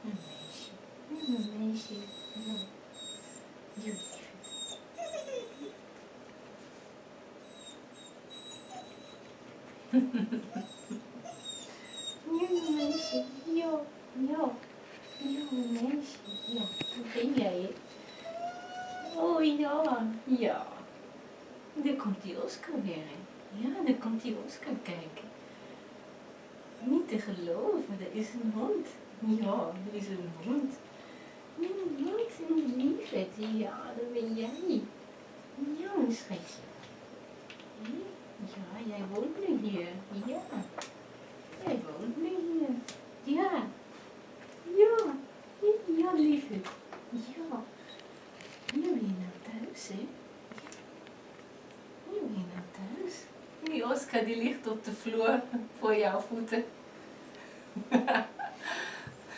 Een meisje. Een meisje. Ja. Ja, lieverd. Ja, een meisje. Ja, ja. Ja, een meisje. Ja, hoe ben jij, hè? Oh ja, ja. Daar komt die Oscar weer, hè? Ja, daar komt die Oscar kijken. Niet te geloven, er is een hond. Ja, er is een hond. Een hond, een lieverd. Ja, dat ben jij. Ja, mijn schatje. Hé? Ja, jij woont nu hier. Ja, jij woont nu hier. Ja, ja, ja, lieverd. Ja, hier ben je nou thuis, hè? Hier ben je nou thuis. Die Oscar die ligt op de vloer voor jouw voeten.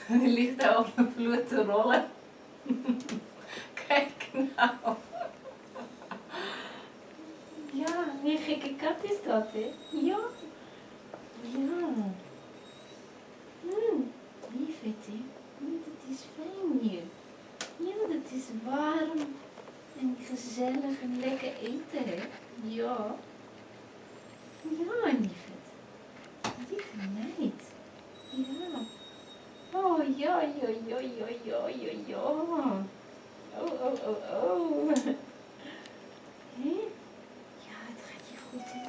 Die ligt daar op de vloer te rollen. Kijk nou. Ja, een gekke kat is dat, hè? Ja. Ja. Lieverd, hè? Het is fijn hier. Ja, het is warm en gezellig en lekker eten, hè? Ja. Ja, lieverd. Lieve meid. Ja. Oh, ja, ja, ja, ja, ja, ja, ja. Oh, oh, oh, oh. Hé? Ja, het gaat je goed, hè?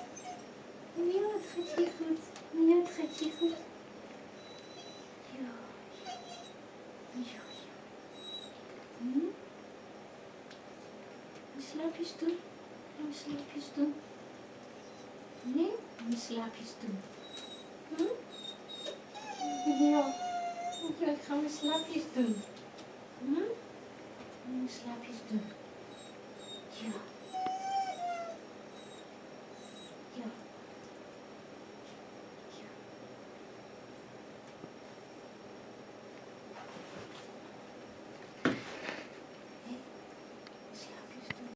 Ja, het gaat je goed. Ja, het gaat je goed. Ja. Ja, ja. Slaapjes doen? Gaan we slaapjes doen? Nee? Gaan we slaapjes doen? Ja. Ja, gaan we slaapjes doen? Gaan we slaapjes doen? Ja.